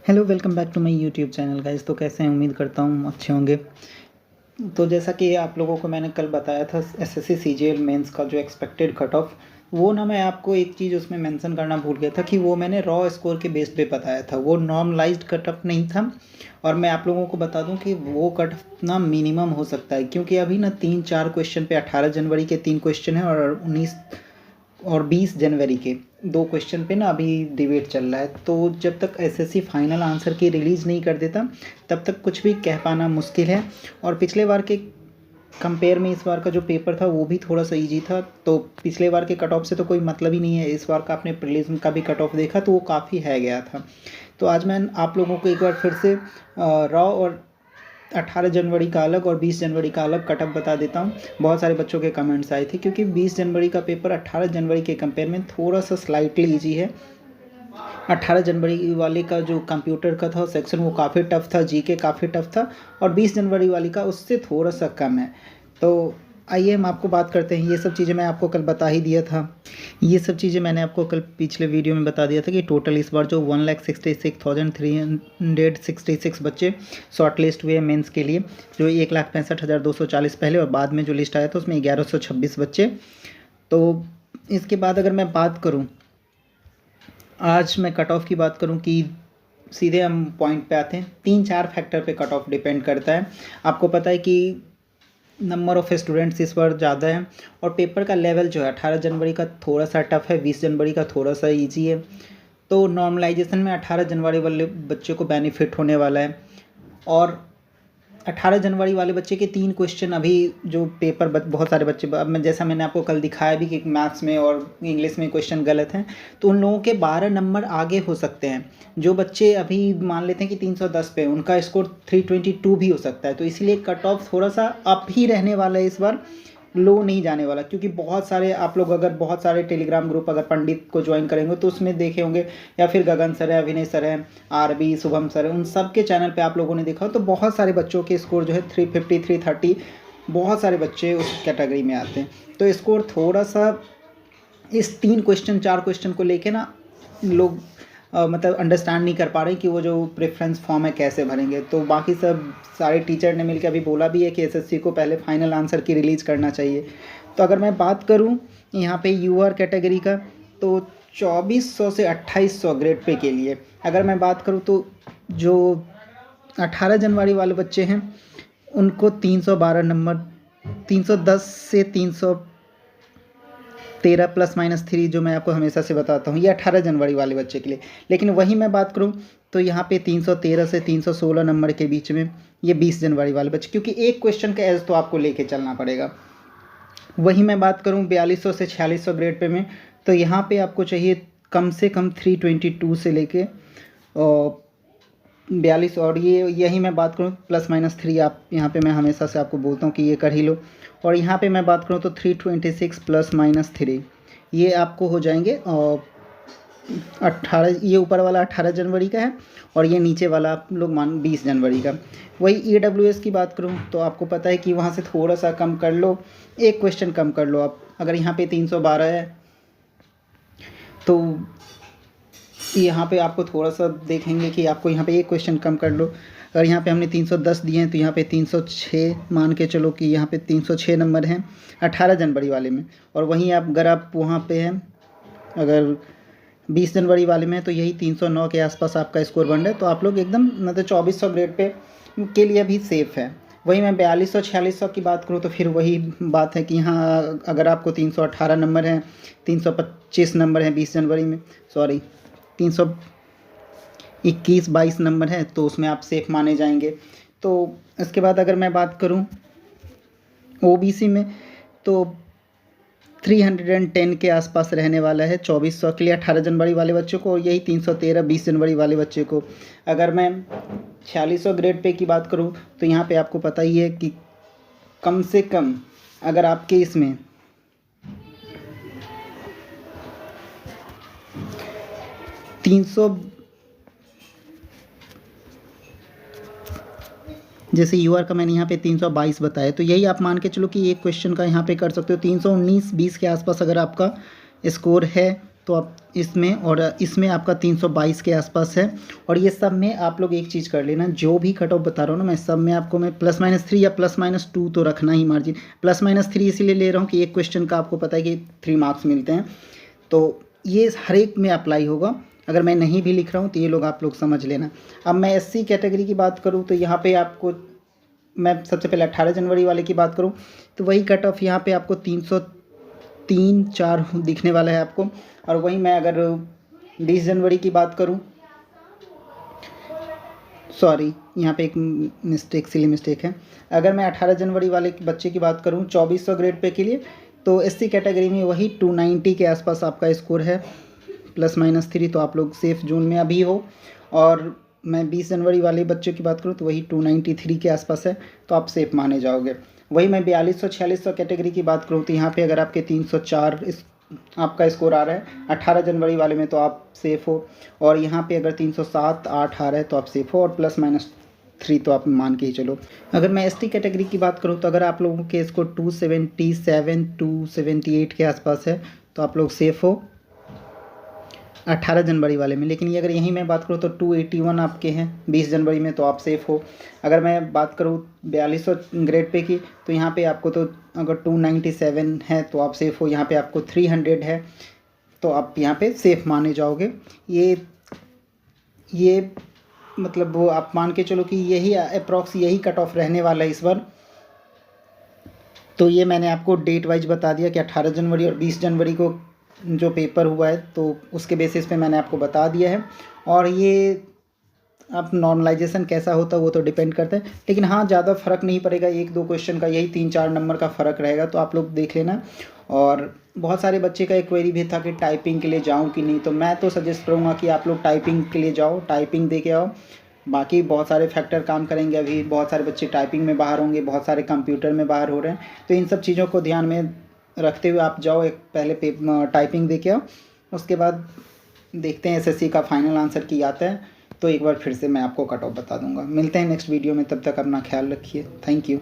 Hello, welcome back to my YouTube channel guys. तो कैसे हैं? उम्मीद करता हूँ अच्छे होंगे। तो जैसा कि आप लोगों को मैंने कल बताया था एसएससी सीजीएल मेंस का जो एक्सपेक्टेड कट ऑफ, वो ना मैं आपको एक चीज़ उसमें मेंशन करना भूल गया था कि वो मैंने रॉ स्कोर के बेस पे बताया था, वो नॉर्मलाइज्ड कट ऑफ नहीं था। और मैं आप लोगों को बता दूं कि वो कट ऑफ ना मिनिमम हो सकता है, क्योंकि अभी ना 3-4 क्वेश्चन पे 18 जनवरी के 3 क्वेश्चन हैं और 19 और 20 जनवरी के 2 क्वेश्चन पे ना अभी डिबेट चल रहा है। तो जब तक एसएससी फाइनल आंसर की रिलीज़ नहीं कर देता तब तक कुछ भी कह पाना मुश्किल है। और पिछले बार के कंपेयर में इस बार का जो पेपर था वो भी थोड़ा सा इजी था। तो पिछले बार के कट ऑफ से तो कोई मतलब ही नहीं है। इस बार का आपने प्रीलिम्स का भी कट ऑफ देखा तो वो काफ़ी है गया था। तो आज मैं आप लोगों को एक बार फिर से रॉ और 18 जनवरी का अलग और 20 जनवरी का अलग कट ऑफ बता देता हूँ। बहुत सारे बच्चों के कमेंट्स आए थे क्योंकि 20 जनवरी का पेपर 18 जनवरी के कंपेयर में थोड़ा सा स्लाइटली ईजी है। 18 जनवरी वाले का जो कंप्यूटर का था सेक्शन वो काफ़ी टफ था, जीके काफ़ी टफ था, और 20 जनवरी वाली का उससे थोड़ा सा कम है। तो आइए हम आपको बात करते हैं। ये सब चीज़ें मैं आपको कल बता ही दिया था। ये सब चीज़ें मैंने आपको कल पिछले वीडियो में बता दिया था कि टोटल इस बार जो 1,66,366 बच्चे शॉर्ट लिस्ट हुए मेंस के लिए, जो 1,65,240 पहले और बाद में जो लिस्ट आया था उसमें 1,126 बच्चे। तो इसके बाद अगर मैं बात करूं, आज मैं कट ऑफ की बात करूं कि सीधे हम पॉइंट पे आते हैं। 3-4 फैक्टर पे कट ऑफ डिपेंड करता है। आपको पता है कि नंबर ऑफ़ स्टूडेंट्स इस बार ज़्यादा है और पेपर का लेवल जो है 18 जनवरी का थोड़ा सा टफ है, 20 जनवरी का थोड़ा सा इजी है। तो नॉर्मलाइजेशन में 18 जनवरी वाले बच्चे को बेनिफिट होने वाला है। और 18 जनवरी वाले बच्चे के 3 क्वेश्चन अभी जो पेपर बहुत सारे बच्चे, अब मैं जैसा मैंने आपको कल दिखाया भी कि मैथ्स में और इंग्लिश में क्वेश्चन गलत हैं, तो उन लोगों के 12 नंबर आगे हो सकते हैं। जो बच्चे अभी मान लेते हैं कि 310 पे, उनका स्कोर 322 भी हो सकता है। तो इसीलिए कट ऑफ थोड़ा सा अप ही रहने वाला है इस बार, लो नहीं जाने वाला। क्योंकि बहुत सारे आप लोग अगर बहुत सारे टेलीग्राम ग्रुप अगर पंडित को ज्वाइन करेंगे तो उसमें देखे होंगे, या फिर गगन सर है, अभिनय सर है, आरबी शुभम सर है, उन सब के चैनल पे आप लोगों ने देखा हो तो बहुत सारे बच्चों के स्कोर जो है 350 330, बहुत सारे बच्चे उस कैटेगरी में आते हैं। तो स्कोर थोड़ा सा इस 3 क्वेश्चन 4 क्वेश्चन को लेके ना लोग मतलब अंडरस्टैंड नहीं कर पा रहे कि वो जो प्रेफरेंस फॉर्म है कैसे भरेंगे। तो बाकी सब सारे टीचर ने मिलकर अभी बोला भी है कि एसएससी को पहले फाइनल आंसर की रिलीज़ करना चाहिए। तो अगर मैं बात करूं यहाँ पे यूआर कैटेगरी का, तो 2400 से 2800 ग्रेड पे के लिए अगर मैं बात करूं तो जो 18 जनवरी वाले बच्चे हैं उनको 312 नंबर, 310 से 313 ±3 जो मैं आपको हमेशा से बताता हूँ, ये 18 जनवरी वाले बच्चे के लिए। लेकिन वही मैं बात करूँ तो यहाँ पे 313 से 316 नंबर के बीच में ये 20 जनवरी वाले बच्चे, क्योंकि एक क्वेश्चन का एज तो आपको लेके चलना पड़ेगा। वही मैं बात करूँ 4200 से 4600 ग्रेड पे में, तो यहाँ पे आपको चाहिए कम से कम 322 से लेके 42, और ये यही मैं बात करूँ ±3, आप यहाँ पे मैं हमेशा से आपको बोलता हूँ कि ये कर ही लो। और यहाँ पे मैं बात करूँ तो 326 ±3 ये आपको हो जाएंगे। और 18, ये ऊपर वाला 18 जनवरी का है और ये नीचे वाला आप लोग मान 20 जनवरी का। वही EWS की बात करूँ तो आपको पता है कि वहाँ से थोड़ा सा कम कर लो, एक क्वेश्चन कम कर लो आप। अगर यहाँ पे 312 है तो यहाँ पे आपको थोड़ा सा देखेंगे कि आपको यहाँ पे एक क्वेश्चन कम कर लो। अगर यहाँ पे हमने 310 दिए हैं तो यहाँ पे 306 मान के चलो कि यहाँ पे 306 नंबर हैं 18 जनवरी वाले में। और वहीं आप अगर आप वहाँ पे हैं, अगर 20 जनवरी वाले में है तो यही 309 के आसपास आपका स्कोर बन रहा है। तो आप लोग एकदम मतलब 2400 ग्रेड पे के लिए भी सेफ़ है। वही मैं 4200 4600 की बात करूँ तो फिर वही बात है कि यहाँ अगर आपको 318 नंबर हैं, 325 नंबर हैं 20 जनवरी में, सॉरी 321-22 नंबर है, तो उसमें आप सेफ़ माने जाएंगे। तो इसके बाद अगर मैं बात करूं ओबीसी में तो 310 के आसपास रहने वाला है 2400 के लिए 18 जनवरी वाले बच्चों को, और यही 313 20 जनवरी वाले बच्चे को। अगर मैं 4600 ग्रेड पे की बात करूं तो यहाँ पे आपको पता ही है कि कम से कम अगर आपके इसमें 300, जैसे यूआर का मैंने यहाँ पे 322 बताया, तो यही आप मान के चलो कि एक क्वेश्चन का यहाँ पे कर सकते हो 319-20 के आसपास अगर आपका स्कोर है तो आप इसमें और इसमें आपका 322 के आसपास है। और ये सब में आप लोग एक चीज़ कर लेना, जो भी कट ऑफ बता रहा हूँ ना मैं, सब में आपको मैं +-3 या +-2 तो रखना ही मार्जिन। +-3 इसीलिए ले रहा हूँ कि एक क्वेश्चन का आपको पता है कि 3 मार्क्स मिलते हैं, तो ये हर एक में अप्लाई होगा। अगर मैं नहीं भी लिख रहा हूँ तो ये लोग आप लोग समझ लेना। अब मैं SC कैटेगरी की बात करूँ तो यहाँ पे आपको मैं सबसे पहले 18 जनवरी वाले की बात करूँ तो वही कट ऑफ यहाँ पे आपको 303-4 दिखने वाला है आपको। और वहीं मैं अगर 20 जनवरी की बात करूँ, सॉरी यहाँ पे एक मिस्टेक, सिली मिस्टेक है। अगर मैं 18 जनवरी वाले बच्चे की बात करूँ 2400 ग्रेड पे के लिए, तो SC कैटेगरी में वही 290 के आसपास आपका स्कोर है, +-3, तो आप लोग सेफ़ जोन में अभी हो। और मैं 20 जनवरी वाले बच्चों की बात करूँ तो वही 293 के आसपास है, तो आप सेफ़ माने जाओगे। वही मैं 4200-4600 कैटेगरी की बात करूँ तो यहाँ पे अगर आपके 304 इस आपका स्कोर आ रहा है 18 जनवरी वाले में, तो आप सेफ़ हो। और यहाँ पे अगर 307-8 आ रहा है तो आप सेफ़ हो, और +-3 तो आप मान के ही चलो। अगर मैं ST कैटेगरी की बात करूँ तो अगर आप लोगों के स्कोर 277-278 के आसपास है तो आप लोग सेफ़ हो 18 जनवरी वाले में। लेकिन ये अगर यहीं मैं बात करूँ तो 281 आपके हैं 20 जनवरी में, तो आप सेफ़ हो। अगर मैं बात करूँ 4200 ग्रेड पे की, तो यहाँ पे आपको तो अगर 297 है तो आप सेफ़ हो। यहाँ पे आपको 300 है तो आप यहाँ पे सेफ़ माने जाओगे। ये मतलब वो आप मान के चलो कि यही अप्रॉक्स यही कट ऑफ रहने वाला है इस बार। तो ये मैंने आपको डेट वाइज बता दिया कि 18 जनवरी और 20 जनवरी को जो पेपर हुआ है, तो उसके बेसिस पे मैंने आपको बता दिया है। और ये अब नॉर्मलाइजेशन कैसा होता है वो तो डिपेंड करता है, लेकिन हाँ ज़्यादा फ़र्क नहीं पड़ेगा, 1-2 क्वेश्चन का यही 3-4 नंबर का फ़र्क रहेगा, तो आप लोग देख लेना। और बहुत सारे बच्चे का एक क्वेरी भी था कि टाइपिंग के लिए जाऊँ कि नहीं, तो मैं तो सजेस्ट करूँगा कि आप लोग टाइपिंग के लिए जाओ, टाइपिंग दे के आओ। बाकी बहुत सारे फैक्टर काम करेंगे, अभी बहुत सारे बच्चे टाइपिंग में बाहर होंगे, बहुत सारे कंप्यूटर में बाहर हो रहे हैं, तो इन सब चीज़ों को ध्यान में रखते हुए आप जाओ, एक पहले टाइपिंग दे के आओ, उसके बाद देखते हैं SSC का फाइनल आंसर की आता है, तो एक बार फिर से मैं आपको कट ऑफ बता दूंगा। मिलते हैं नेक्स्ट वीडियो में, तब तक अपना ख्याल रखिए। Thank you.